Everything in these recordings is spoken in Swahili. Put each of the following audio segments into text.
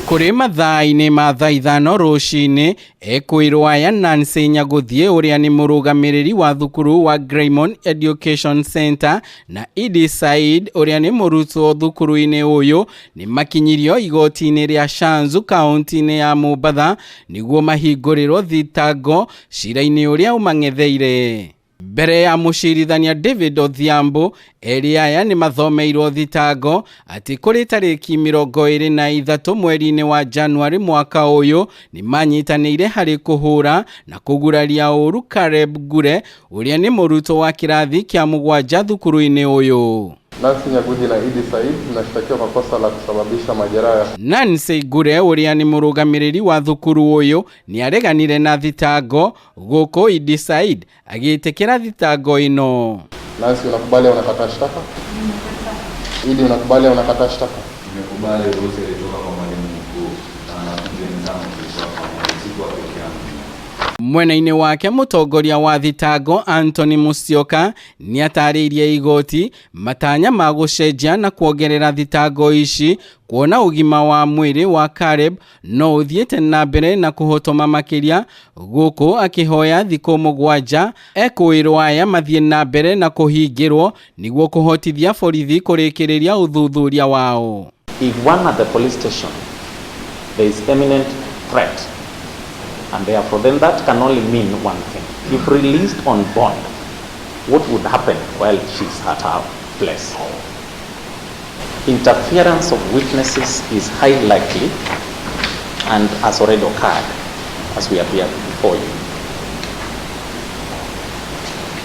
Kuri mathaa-inĩ ma thaa ithano rũcinĩ, Ekuirwo aya Nancy Nyaguthie ũrĩa nĩ Murugamiriri wa thukuru wa Gremon Education Center na Idi Said ũrĩa nĩ murutwo thukuru-inĩ ũyũ nĩ makinyirio igoti-ini rĩa Shanzu kaunti-ini ya Mombasa nĩguo mahingũrĩrwo thitango cira-inĩ ũrĩa umang'etheire. Mbere ya mucirithania David Odhiambo, eri aya nĩ mathomeirwo thitango atĩ kũrĩ tarĩki 23 mweri-inĩ wa Januari mwaka ũyũ nĩ manyitanĩire harĩ kuhura na kuguraria uuru Gure ũrĩa nĩ murutwo wa kirathi kĩa mugwanja thukuru-inĩ ũyũ. Nancy Nyaguthie na Idi Said inashtakiwa kwa kosa la kusababisha majeraha. Nancy Gure ũrĩa nĩ Murugamiriri wa thukuru ũyũ nĩ areganire na thitango gũkũ Idi Said agĩtĩkĩra thitango ĩno. Nancy, unakubali unakata shtaka? Idi, unakubali unakata shtaka? Nimekubali ruhusa ilitoka kwa mwalimu mkuu na wenzangu kwa mwanzo pekee yangu. Mwena-inĩ wake mũtongoria wa thitango Anthony Musyoka nĩ atarĩirie igoti matanya ma gũcenjia na kuongerera thitango ici kuona ũgima wa mwĩrĩ wa Caleb no ũthiĩte na mbere na kũhotoma makĩria gũkũ akĩhoya thikũ mugwanja Ekuirwo aya mathiĩ na mbere na kũhingĩrwo nĩguo kũhotithia borithi kũrĩkĩrĩria ũthuthuria wao. If one at the police station there is imminent threat, and therefore then that can only mean one thing. If released on bond, what would happen while she's at her place? Interference of witnesses is highly likely and has already occurred as we appear before you.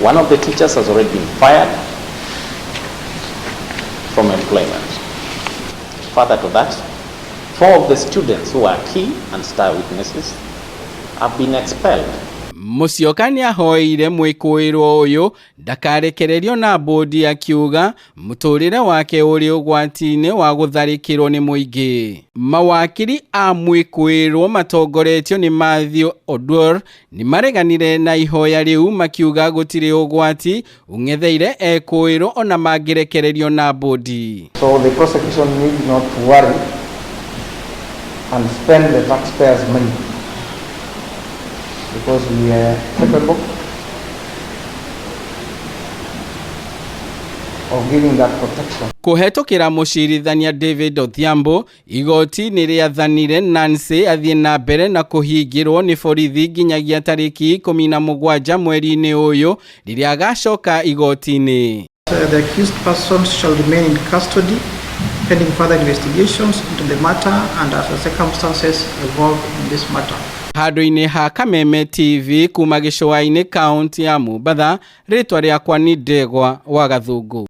One of the teachers has already been fired from employment. Further to that, 4 of the students who are key and star witnesses have been expelled. Musyoka nĩ ahoire mwĩkũĩrwo ũyũ ndakarekererio na bodi akiuga mũtũrĩre wake ũrĩ ũgwati-inĩ wa gũtharĩkĩrwo nĩ mũingĩ. Mawakiri a mwĩkũĩrwo matongoretio nĩ Matthew Odwor nĩ mareganire na ihoya rĩu makiuga gũtirĩ ũgwati ung'etheire Ekuirwo ona mangĩrekererio na bodi. So the prosecution need not worry and spend the taxpayers' money, because we are capable of giving that protection. Kũhetũkĩra mucirithania David Odhiambo, igoti nĩ rĩathanire Nancy athiĩ na mbere na kũhingĩrwo nĩ borithi nginyagia tarĩki 17 mweri-inĩ ũyũ rĩrĩa agacoka igoti-inĩ. The accused persons shall remain in custody pending further investigations into the matter and as the circumstances evolve in this matter. Handũ-inĩ ha Kameme TV kuma gĩcũa-inĩ kaunti ya Mombasa, rĩtwa rĩakwa nĩ Ndegwa wa Gathũngũ.